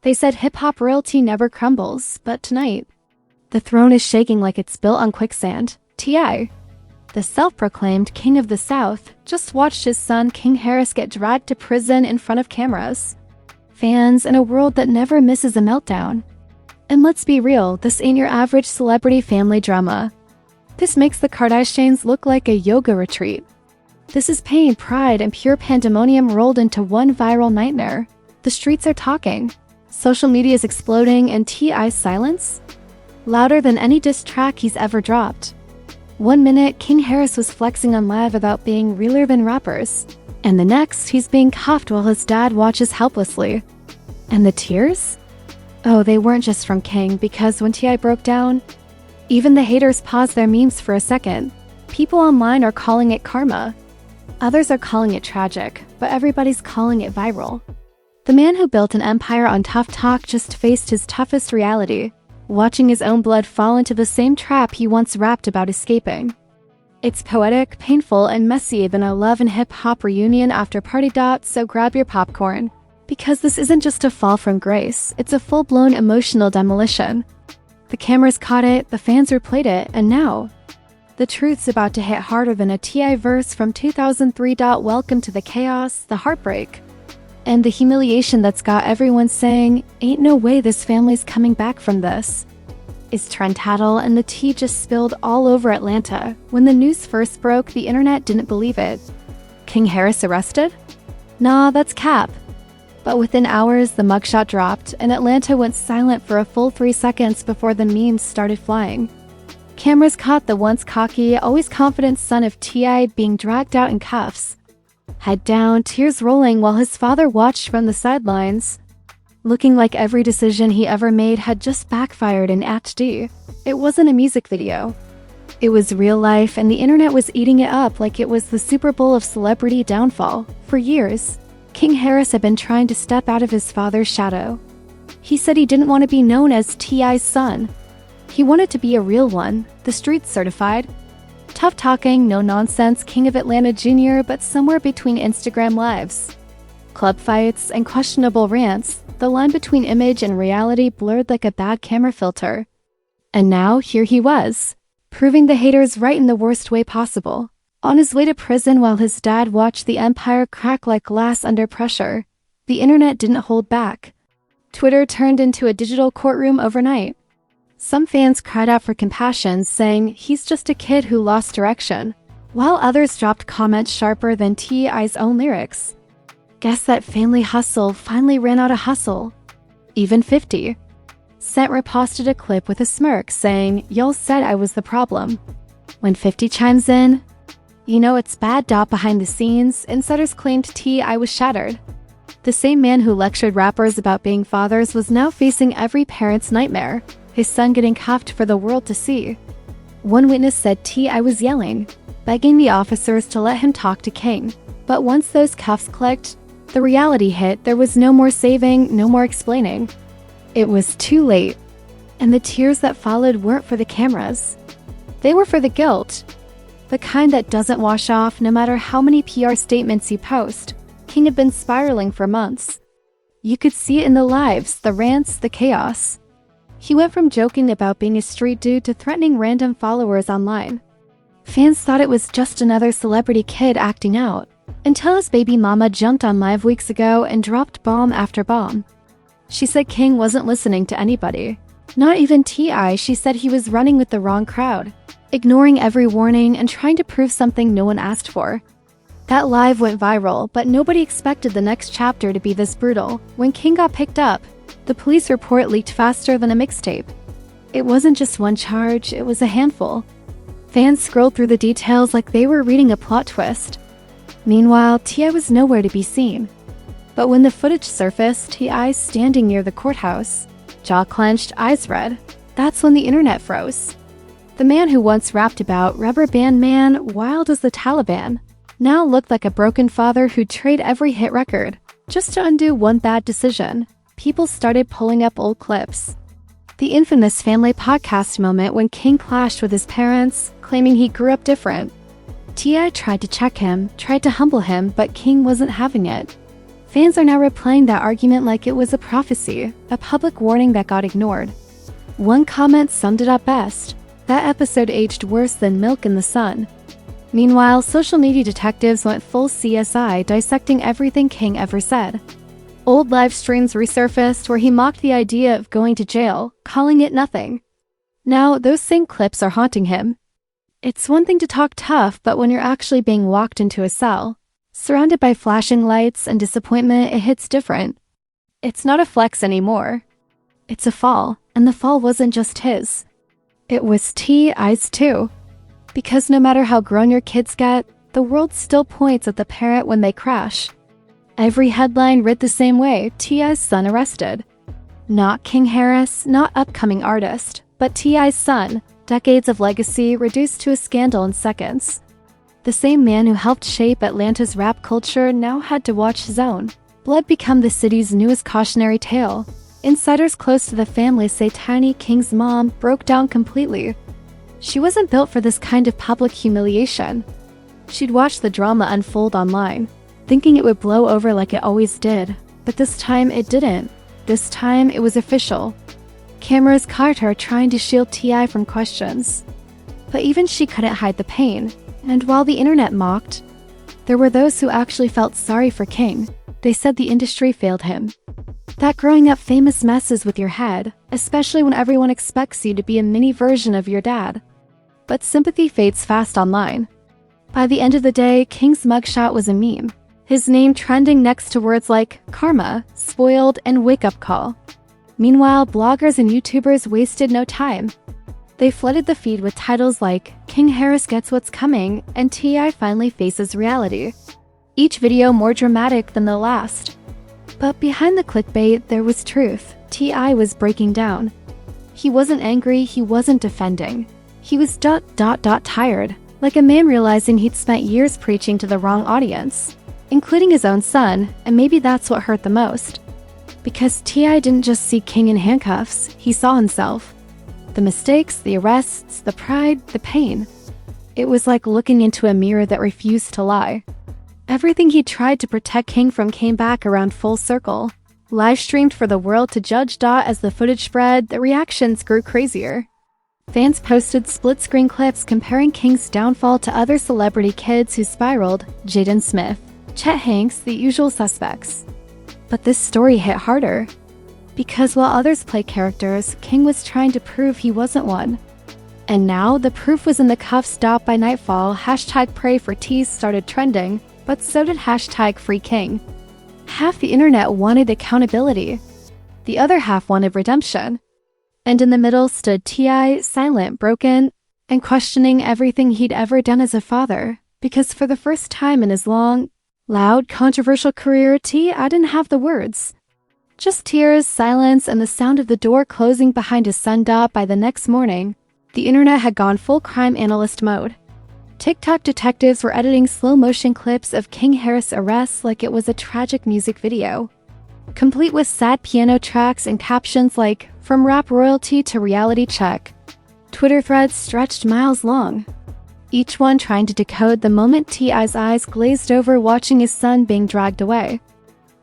They said hip-hop royalty never crumbles, but tonight, the throne is shaking like it's built on quicksand. T.I., the self-proclaimed king of the South, just watched his son King Harris get dragged to prison in front of cameras. Fans in a world that never misses a meltdown. And let's be real, this ain't your average celebrity family drama. This makes the Kardashians look like a yoga retreat. This is pain, pride, and pure pandemonium rolled into one viral nightmare. The streets are talking. Social media is exploding, and T.I.'s silence? Louder than any diss track he's ever dropped. One minute, King Harris was flexing on live about being realer than rappers. And the next, he's being cuffed while his dad watches helplessly. And the tears? Oh, they weren't just from King, because when T.I. broke down, even the haters paused their memes for a second. People online are calling it karma. Others are calling it tragic, but everybody's calling it viral. The man who built an empire on tough talk just faced his toughest reality, watching his own blood fall into the same trap he once rapped about escaping. It's poetic, painful, and messy than a love and hip-hop reunion after party. So grab your popcorn. Because this isn't just a fall from grace, it's a full-blown emotional demolition. The cameras caught it, the fans replayed it, and now, the truth's about to hit harder than a T.I. verse from 2003. Welcome to the chaos, the heartbreak, and the humiliation that's got everyone saying, ain't no way this family's coming back from this. Is trend tattle, and the tea just spilled all over Atlanta. When the news first broke, the internet didn't believe it. King Harris arrested? Nah, that's cap. But within hours, the mugshot dropped, and Atlanta went silent for a full 3 seconds before the memes started flying. Cameras caught the once cocky, always confident son of T.I. being dragged out in cuffs. Head down, tears rolling while his father watched from the sidelines, looking like every decision he ever made had just backfired in Act D. It wasn't a music video. It was real life, and the internet was eating it up like it was the Super Bowl of celebrity downfall. For years, King Harris had been trying to step out of his father's shadow. He said he didn't want to be known as T.I.'s son. He wanted to be a real one, the streets certified. Tough-talking, no-nonsense King of Atlanta Jr., but somewhere between Instagram lives, club fights, and questionable rants, the line between image and reality blurred like a bad camera filter. And now, here he was, proving the haters right in the worst way possible. On his way to prison while his dad watched the empire crack like glass under pressure, the internet didn't hold back. Twitter turned into a digital courtroom overnight. Some fans cried out for compassion, saying he's just a kid who lost direction, while others dropped comments sharper than T.I.'s own lyrics. Guess that family hustle finally ran out of hustle. Even 50 Cent reposted a clip with a smirk saying, "Y'all said I was the problem." When 50 chimes in, "You know it's bad." Behind the scenes, insiders claimed T.I. was shattered. The same man who lectured rappers about being fathers was now facing every parent's nightmare, his son getting cuffed for the world to see. One witness said T.I. was yelling, begging the officers to let him talk to King. But once those cuffs clicked, the reality hit. There was no more saving, no more explaining. It was too late. And the tears that followed weren't for the cameras. They were for the guilt. The kind that doesn't wash off no matter how many PR statements you post. King had been spiraling for months. You could see it in the lives, the rants, the chaos. He went from joking about being a street dude to threatening random followers online. Fans thought it was just another celebrity kid acting out, until his baby mama jumped on live weeks ago and dropped bomb after bomb. She said King wasn't listening to anybody. Not even T.I. She said he was running with the wrong crowd, ignoring every warning and trying to prove something no one asked for. That live went viral, but nobody expected the next chapter to be this brutal. When King got picked up, the police report leaked faster than a mixtape. It wasn't just one charge, it was a handful. Fans scrolled through the details like they were reading a plot twist. Meanwhile, T.I. was nowhere to be seen. But when the footage surfaced, T.I. standing near the courthouse, jaw clenched, eyes red, that's when the internet froze. The man who once rapped about Rubber Band Man, wild as the Taliban, now looked like a broken father who'd trade every hit record just to undo one bad decision. People started pulling up old clips. The infamous family podcast moment when King clashed with his parents, claiming he grew up different. T.I. tried to check him, tried to humble him, but King wasn't having it. Fans are now replaying that argument like it was a prophecy, a public warning that got ignored. One comment summed it up best: that episode aged worse than milk in the sun. Meanwhile, social media detectives went full CSI, dissecting everything King ever said. Old live streams resurfaced where he mocked the idea of going to jail, calling it nothing. Now, those same clips are haunting him. It's one thing to talk tough, but when you're actually being walked into a cell, surrounded by flashing lights and disappointment, it hits different. It's not a flex anymore. It's a fall, and the fall wasn't just his. It was T.I.'s too. Because no matter how grown your kids get, the world still points at the parent when they crash. Every headline read the same way: T.I.'s son arrested. Not King Harris, not upcoming artist, but T.I.'s son, decades of legacy reduced to a scandal in seconds. The same man who helped shape Atlanta's rap culture now had to watch his own blood become the city's newest cautionary tale. Insiders close to the family say Tiny King's mom broke down completely. She wasn't built for this kind of public humiliation. She'd watched the drama unfold online, thinking it would blow over like it always did, but this time it didn't. This time it was official. Cameras caught her trying to shield T.I. from questions. But even she couldn't hide the pain, and while the internet mocked, there were those who actually felt sorry for King. They said the industry failed him. That growing up famous messes with your head, especially when everyone expects you to be a mini version of your dad. But sympathy fades fast online. By the end of the day, King's mugshot was a meme, his name trending next to words like karma, spoiled, and wake-up call. Meanwhile, bloggers and YouTubers wasted no time. They flooded the feed with titles like King Harris gets what's coming and T.I. finally faces reality. Each video more dramatic than the last. But behind the clickbait, there was truth. T.I. was breaking down. He wasn't angry, he wasn't defending. He was tired, like a man realizing he'd spent years preaching to the wrong audience, including his own son, and maybe that's what hurt the most. Because T.I. didn't just see King in handcuffs, he saw himself. The mistakes, the arrests, the pride, the pain. It was like looking into a mirror that refused to lie. Everything he tried to protect King from came back around full circle. Live streamed for the world to judge. As the footage spread, the reactions grew crazier. Fans posted split-screen clips comparing King's downfall to other celebrity kids who spiraled: Jaden Smith, Chet Hanks, the usual suspects. But this story hit harder. Because while others play characters, King was trying to prove he wasn't one. And now, the proof was in the cuffs. By nightfall, #PrayForTees started trending, but so did #FreeKing. Half the internet wanted accountability. The other half wanted redemption. And in the middle stood T.I., silent, broken, and questioning everything he'd ever done as a father. Because for the first time in his long, loud, controversial career, T.I. didn't have the words. Just tears, silence, and the sound of the door closing behind his son. By the next morning, the internet had gone full crime analyst mode. TikTok detectives were editing slow-motion clips of King Harris' arrest like it was a tragic music video, complete with sad piano tracks and captions like, "From rap royalty to reality check." Twitter threads stretched miles long, each one trying to decode the moment T.I.'s eyes glazed over watching his son being dragged away.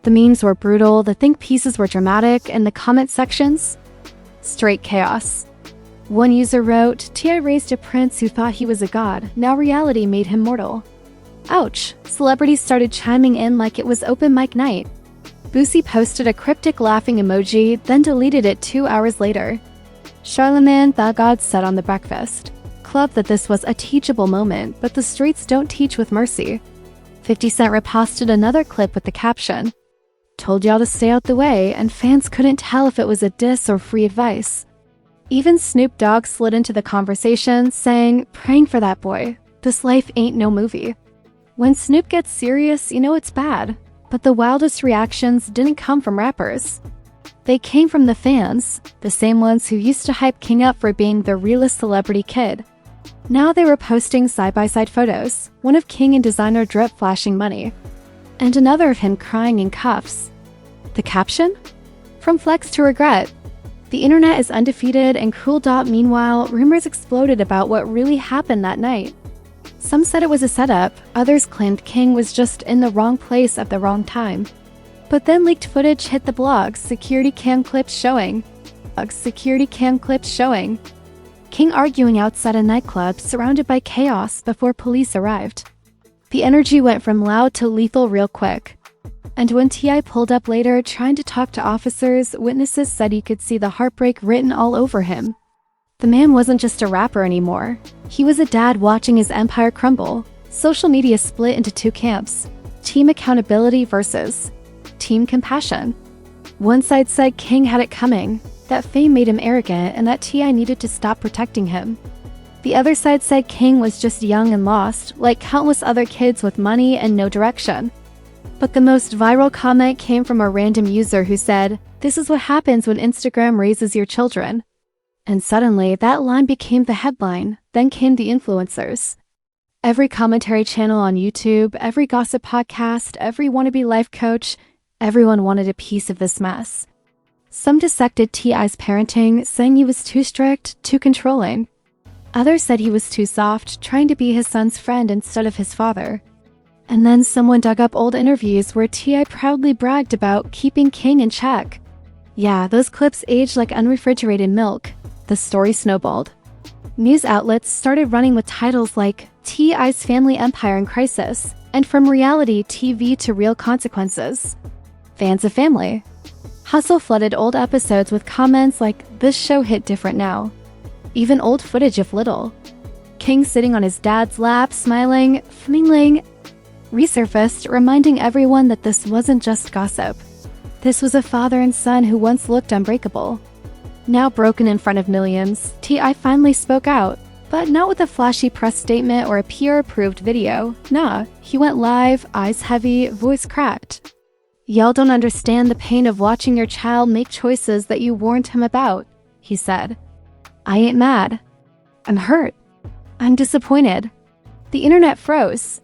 The memes were brutal, the think pieces were dramatic, and the comment sections? Straight chaos. One user wrote, "T.I. raised a prince who thought he was a god, now reality made him mortal." Ouch. Celebrities started chiming in like it was open mic night. Boosie posted a cryptic laughing emoji, then deleted it 2 hours later. Charlemagne the God said on The Breakfast Club that this was a teachable moment, but the streets don't teach with mercy. 50 Cent reposted another clip with the caption, "Told y'all to stay out the way," and fans couldn't tell if it was a diss or free advice. Even Snoop Dogg slid into the conversation, saying, "Praying for that boy. This life ain't no movie." When Snoop gets serious, you know it's bad. But the wildest reactions didn't come from rappers. They came from the fans, the same ones who used to hype King up for being the realest celebrity kid. Now they were posting side-by-side photos, one of King and designer Drip flashing money, and another of him crying in cuffs. The caption? "From flex to regret." The internet is undefeated and cruel. Meanwhile, rumors exploded about what really happened that night. Some said it was a setup, others claimed King was just in the wrong place at the wrong time. But then leaked footage hit the blogs, security cam clips showing King arguing outside a nightclub surrounded by chaos before police arrived. The energy went from loud to lethal real quick. And when T.I. pulled up later trying to talk to officers, witnesses said you could see the heartbreak written all over him. The man wasn't just a rapper anymore. He was a dad watching his empire crumble. Social media split into two camps: team accountability versus team compassion. One side said King had it coming, that fame made him arrogant and that T.I. needed to stop protecting him. The other side said King was just young and lost, like countless other kids with money and no direction. But the most viral comment came from a random user who said, "This is what happens when Instagram raises your children." And suddenly, that line became the headline. Then came the influencers. Every commentary channel on YouTube, every gossip podcast, every wannabe life coach, everyone wanted a piece of this mess. Some dissected T.I.'s parenting, saying he was too strict, too controlling. Others said he was too soft, trying to be his son's friend instead of his father. And then someone dug up old interviews where T.I. proudly bragged about keeping King in check. Yeah, those clips aged like unrefrigerated milk. The story snowballed. News outlets started running with titles like T.I.'s Family Empire in Crisis, and From Reality TV to Real Consequences. Fans of family. Hustle flooded old episodes with comments like, "This show hit different now." Even old footage of Little King sitting on his dad's lap, smiling, resurfaced, reminding everyone that this wasn't just gossip. This was a father and son who once looked unbreakable. Now broken in front of millions, T.I. finally spoke out, but not with a flashy press statement or a PR-approved video. Nah, he went live, eyes heavy, voice cracked. "Y'all don't understand the pain of watching your child make choices that you warned him about," he said. "I ain't mad. I'm hurt. I'm disappointed." The internet froze.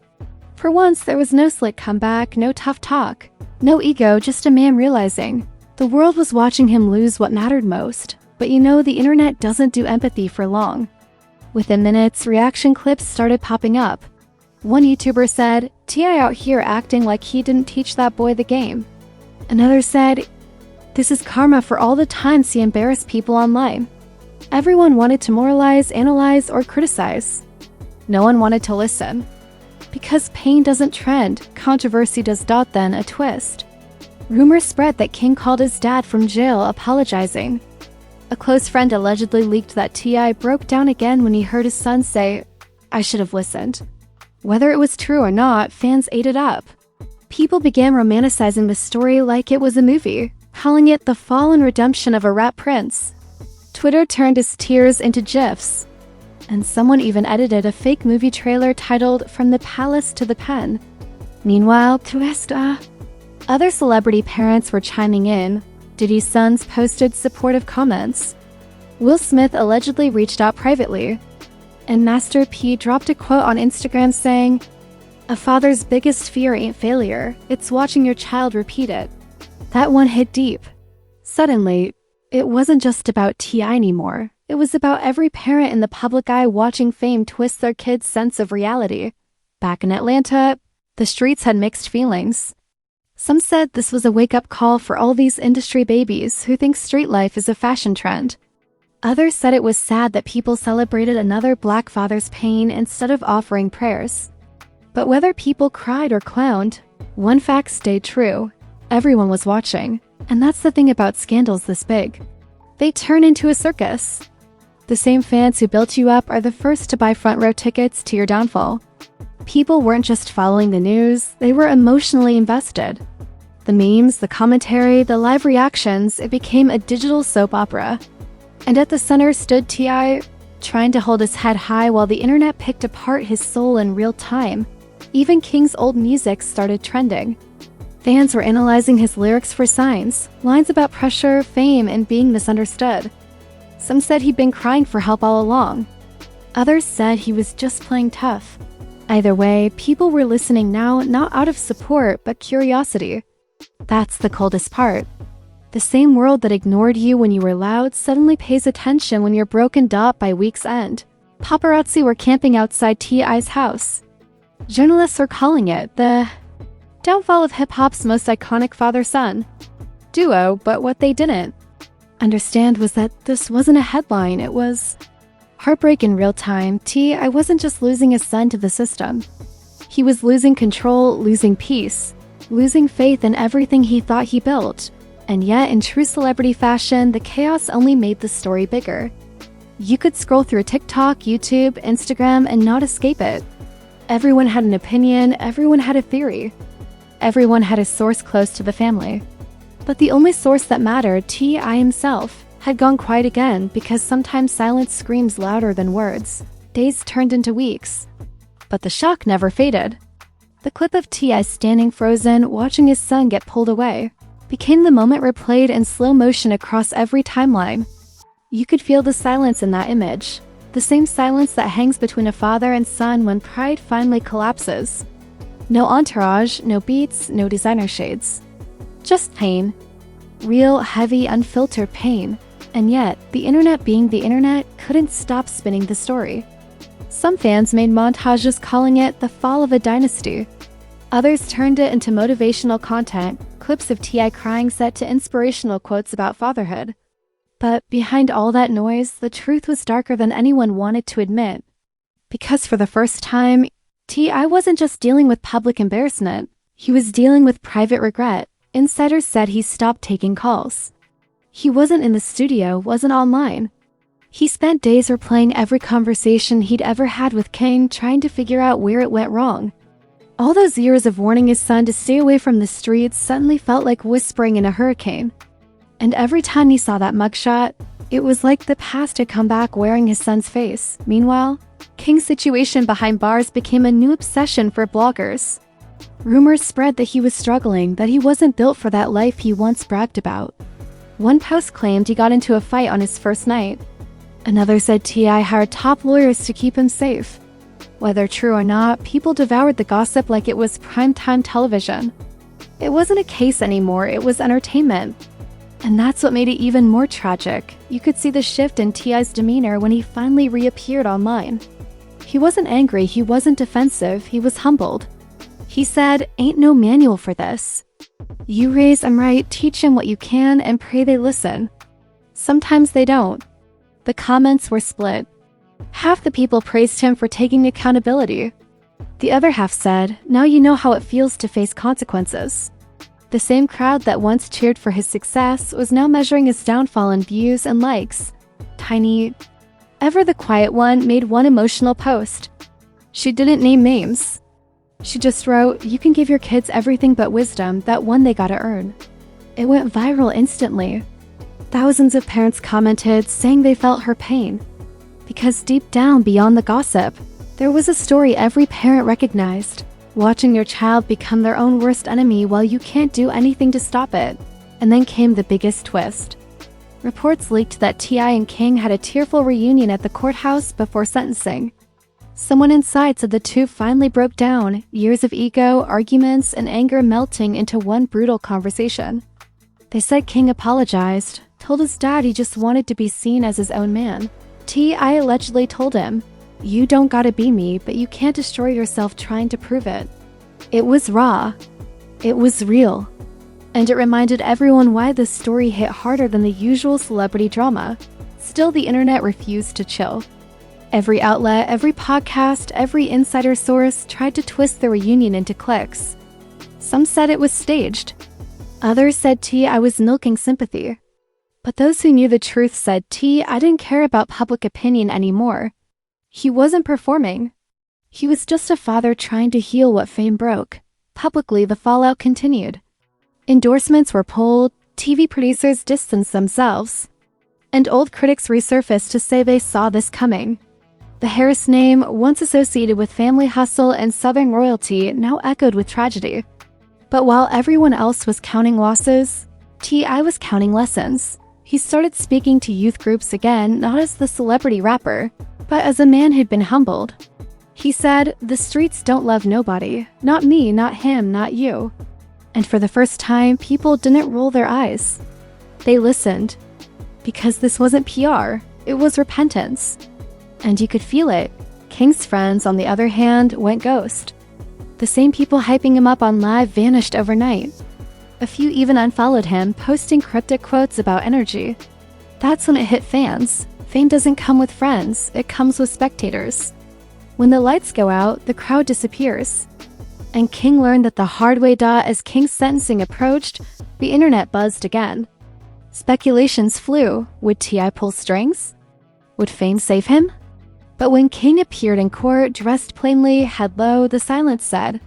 For once, there was no slick comeback, no tough talk, no ego, just a man realizing the world was watching him lose what mattered most. But you know, the internet doesn't do empathy for long. Within minutes, reaction clips started popping up. One YouTuber said, "T.I. out here acting like he didn't teach that boy the game." Another said, "This is karma for all the times he embarrassed people online." Everyone wanted to moralize, analyze, or criticize. No one wanted to listen. Because pain doesn't trend, controversy does. Then a twist. Rumors spread that King called his dad from jail apologizing. A close friend allegedly leaked that T.I. broke down again when he heard his son say, "I should have listened." Whether it was true or not, fans ate it up. People began romanticizing the story like it was a movie, calling it the fall and redemption of a rap prince. Twitter turned his tears into GIFs. And someone even edited a fake movie trailer titled "From the Palace to the Pen." Meanwhile, other celebrity parents were chiming in. Diddy's sons posted supportive comments. Will Smith allegedly reached out privately. And Master P dropped a quote on Instagram saying, "A father's biggest fear ain't failure, it's watching your child repeat it." That one hit deep. Suddenly, it wasn't just about T.I. anymore. It was about every parent in the public eye watching fame twist their kids' sense of reality. Back in Atlanta, the streets had mixed feelings. Some said this was a wake-up call for all these industry babies who think street life is a fashion trend. Others said it was sad that people celebrated another black father's pain instead of offering prayers. But whether people cried or clowned, one fact stayed true. Everyone was watching. And that's the thing about scandals this big. They turn into a circus. The same fans who built you up are the first to buy front row tickets to your downfall. People weren't just following the news, they were emotionally invested. The memes, the commentary, the live reactions, it became a digital soap opera. And at the center stood T.I., trying to hold his head high while the internet picked apart his soul in real time. Even King's old music started trending. Fans were analyzing his lyrics for signs, lines about pressure, fame, and being misunderstood. Some said he'd been crying for help all along. Others said he was just playing tough. Either way, people were listening now, not out of support, but curiosity. That's the coldest part. The same world that ignored you when you were loud suddenly pays attention when you're broken by week's end. Paparazzi were camping outside T.I.'s house. Journalists were calling it the downfall of hip-hop's most iconic father-son duo, but what they didn't understand was that this wasn't a headline, it was heartbreak in real time. T.I. wasn't just losing his son to the system. He was losing control, losing peace, losing faith in everything he thought he built. And yet, in true celebrity fashion, the chaos only made the story bigger. You could scroll through TikTok, YouTube, Instagram, and not escape it. Everyone had an opinion, everyone had a theory. Everyone had a source close to the family. But the only source that mattered, T.I. himself, had gone quiet again because sometimes silence screams louder than words. Days turned into weeks. But the shock never faded. The clip of T.I. standing frozen, watching his son get pulled away, became the moment replayed in slow motion across every timeline. You could feel the silence in that image, the same silence that hangs between a father and son when pride finally collapses. No entourage, no beats, no designer shades. Just pain. Real, heavy, unfiltered pain. And yet, the internet being the internet couldn't stop spinning the story. Some fans made montages calling it the fall of a dynasty. Others turned it into motivational content, clips of T.I. crying set to inspirational quotes about fatherhood. But behind all that noise, the truth was darker than anyone wanted to admit. Because for the first time, T.I. wasn't just dealing with public embarrassment, he was dealing with private regret. Insiders said he stopped taking calls. He wasn't in the studio, wasn't online. He spent days replaying every conversation he'd ever had with King, trying to figure out where it went wrong. All those years of warning his son to stay away from the streets suddenly felt like whispering in a hurricane. And every time he saw that mugshot, it was like the past had come back wearing his son's face. Meanwhile, King's situation behind bars became a new obsession for bloggers. Rumors spread that he was struggling, that he wasn't built for that life he once bragged about. One post claimed he got into a fight on his first night. Another said T.I. hired top lawyers to keep him safe. Whether true or not, people devoured the gossip like it was primetime television. It wasn't a case anymore, it was entertainment. And that's what made it even more tragic. You could see the shift in T.I.'s demeanor when he finally reappeared online. He wasn't angry, he wasn't defensive, he was humbled. He said, "Ain't no manual for this. You raise 'em right, teach 'em what you can, and pray they listen." Sometimes they don't. The comments were split. Half the people praised him for taking accountability. The other half said, "Now you know how it feels to face consequences." The same crowd that once cheered for his success was now measuring his downfall in views and likes. Tiny, ever the quiet one, made one emotional post. She didn't name names. She just wrote, "You can give your kids everything but wisdom, that one they gotta earn." It went viral instantly. Thousands of parents commented, saying they felt her pain. Because deep down, beyond the gossip, there was a story every parent recognized. Watching your child become their own worst enemy while you can't do anything to stop it. And then came the biggest twist. Reports leaked that T.I. and King had a tearful reunion at the courthouse before sentencing. Someone inside said the two finally broke down, years of ego, arguments, and anger melting into one brutal conversation. They said King apologized, told his dad he just wanted to be seen as his own man. T.I. allegedly told him, "You don't gotta be me, but you can't destroy yourself trying to prove it." It was raw. It was real. And it reminded everyone why this story hit harder than the usual celebrity drama. Still, the internet refused to chill. Every outlet, every podcast, every insider source tried to twist the reunion into clicks. Some said it was staged. Others said T.I. was milking sympathy. But those who knew the truth said T.I. didn't care about public opinion anymore. He wasn't performing. He was just a father trying to heal what fame broke. Publicly, the fallout continued. Endorsements were pulled, TV producers distanced themselves, and old critics resurfaced to say they saw this coming. The Harris name, once associated with family hustle and Southern royalty, now echoed with tragedy. But while everyone else was counting losses, T.I. was counting lessons. He started speaking to youth groups again, not as the celebrity rapper, but as a man who'd been humbled. He said, "The streets don't love nobody. Not me, not him, not you." And for the first time, people didn't roll their eyes. They listened. Because this wasn't PR, it was repentance. And you could feel it. King's friends, on the other hand, went ghost. The same people hyping him up on live vanished overnight. A few even unfollowed him, posting cryptic quotes about energy. That's when it hit fans. Fame doesn't come with friends, it comes with spectators. When the lights go out, the crowd disappears. And King learned that the hard way. As King's sentencing approached, the internet buzzed again. Speculations flew. Would T.I. pull strings? Would fame save him? But when King appeared in court, dressed plainly, head low, the silence said.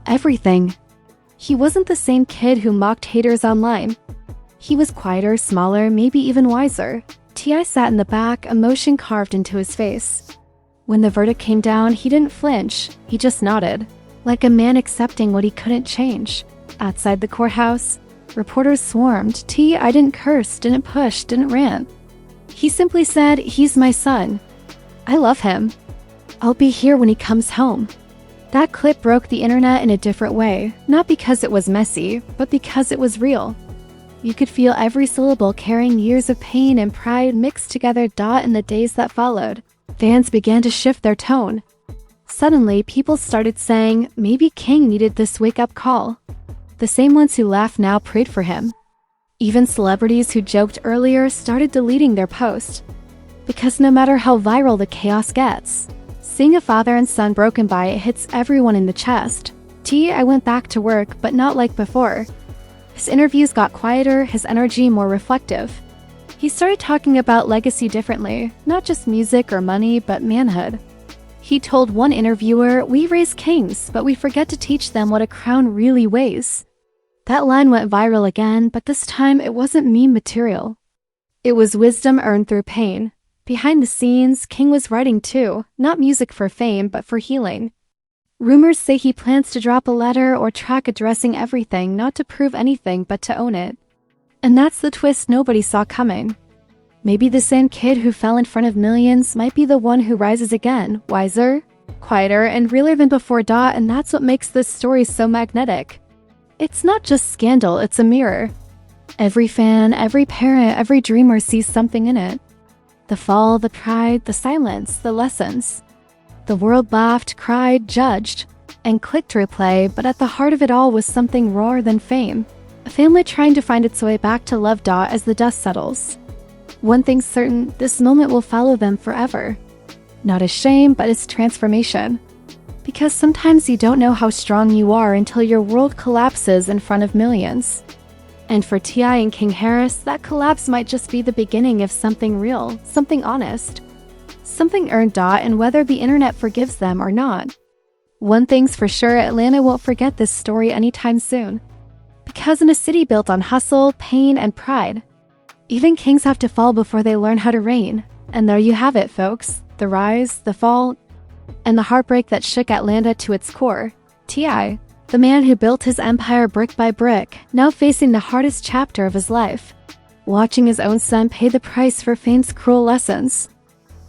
Everything. He wasn't the same kid who mocked haters online. He was quieter, smaller, maybe even wiser. T.I. sat in the back, emotion carved into his face. When the verdict came down, he didn't flinch, he just nodded, like a man accepting what he couldn't change. Outside the courthouse, reporters swarmed. T.I. didn't curse, didn't push, didn't rant. He simply said, "He's my son. I love him. I'll be here when he comes home." That clip broke the internet in a different way, not because it was messy, but because it was real. You could feel every syllable carrying years of pain and pride mixed together. In the days that followed, fans began to shift their tone. Suddenly, people started saying, maybe King needed this wake-up call. The same ones who laughed now prayed for him. Even celebrities who joked earlier started deleting their posts. Because no matter how viral the chaos gets, seeing a father and son broken by it hits everyone in the chest. T.I. went back to work, but not like before. His interviews got quieter, his energy more reflective. He started talking about legacy differently, not just music or money, but manhood. He told one interviewer, "We raise kings, but we forget to teach them what a crown really weighs." That line went viral again, but this time it wasn't meme material. It was wisdom earned through pain. Behind the scenes, King was writing too, not music for fame, but for healing. Rumors say he plans to drop a letter or track addressing everything, not to prove anything, but to own it. And that's the twist nobody saw coming. Maybe the same kid who fell in front of millions might be the one who rises again, wiser, quieter, and realer than before. And that's what makes this story so magnetic. It's not just scandal, it's a mirror. Every fan, every parent, every dreamer sees something in it. The fall, the pride, the silence, the lessons. The world laughed, cried, judged, and clicked replay, but at the heart of it all was something rawer than fame. A family trying to find its way back to love. As the dust settles. One thing's certain, this moment will follow them forever. Not as shame, but as transformation. Because sometimes you don't know how strong you are until your world collapses in front of millions. And for T.I. and King Harris, that collapse might just be the beginning of something real, something honest. Something earned. And whether the internet forgives them or not. One thing's for sure, Atlanta won't forget this story anytime soon. Because in a city built on hustle, pain, and pride, even kings have to fall before they learn how to reign. And there you have it, folks. The rise, the fall, and the heartbreak that shook Atlanta to its core. T.I., the man who built his empire brick by brick, now facing the hardest chapter of his life. Watching his own son pay the price for fame's cruel lessons.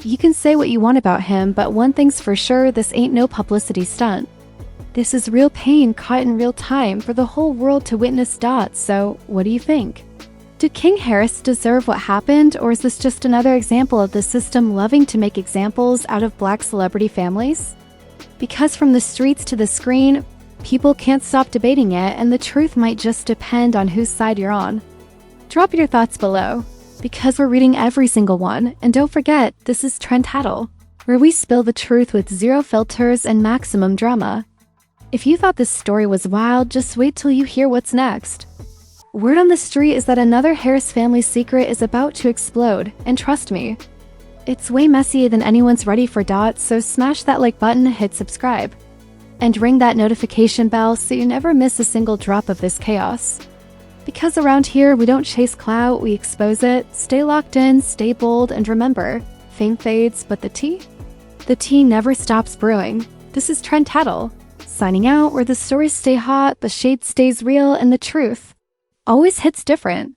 You can say what you want about him, but one thing's for sure, this ain't no publicity stunt. This is real pain caught in real time for the whole world to witness. So, what do you think? Did King Harris deserve what happened, or is this just another example of the system loving to make examples out of Black celebrity families? Because from the streets to the screen, people can't stop debating it, and the truth might just depend on whose side you're on. Drop your thoughts below, because we're reading every single one, and don't forget, this is Trend Tattle, where we spill the truth with zero filters and maximum drama. If you thought this story was wild, just wait till you hear what's next. Word on the street is that another Harris family secret is about to explode, and trust me, it's way messier than anyone's ready for. So smash that like button, hit subscribe, and ring that notification bell so you never miss a single drop of this chaos. Because around here, we don't chase clout, we expose it. Stay locked in, stay bold, and remember, fame fades, but the tea never stops brewing. This is Trend Tattle, signing out, where the stories stay hot, the shade stays real, and the truth always hits different.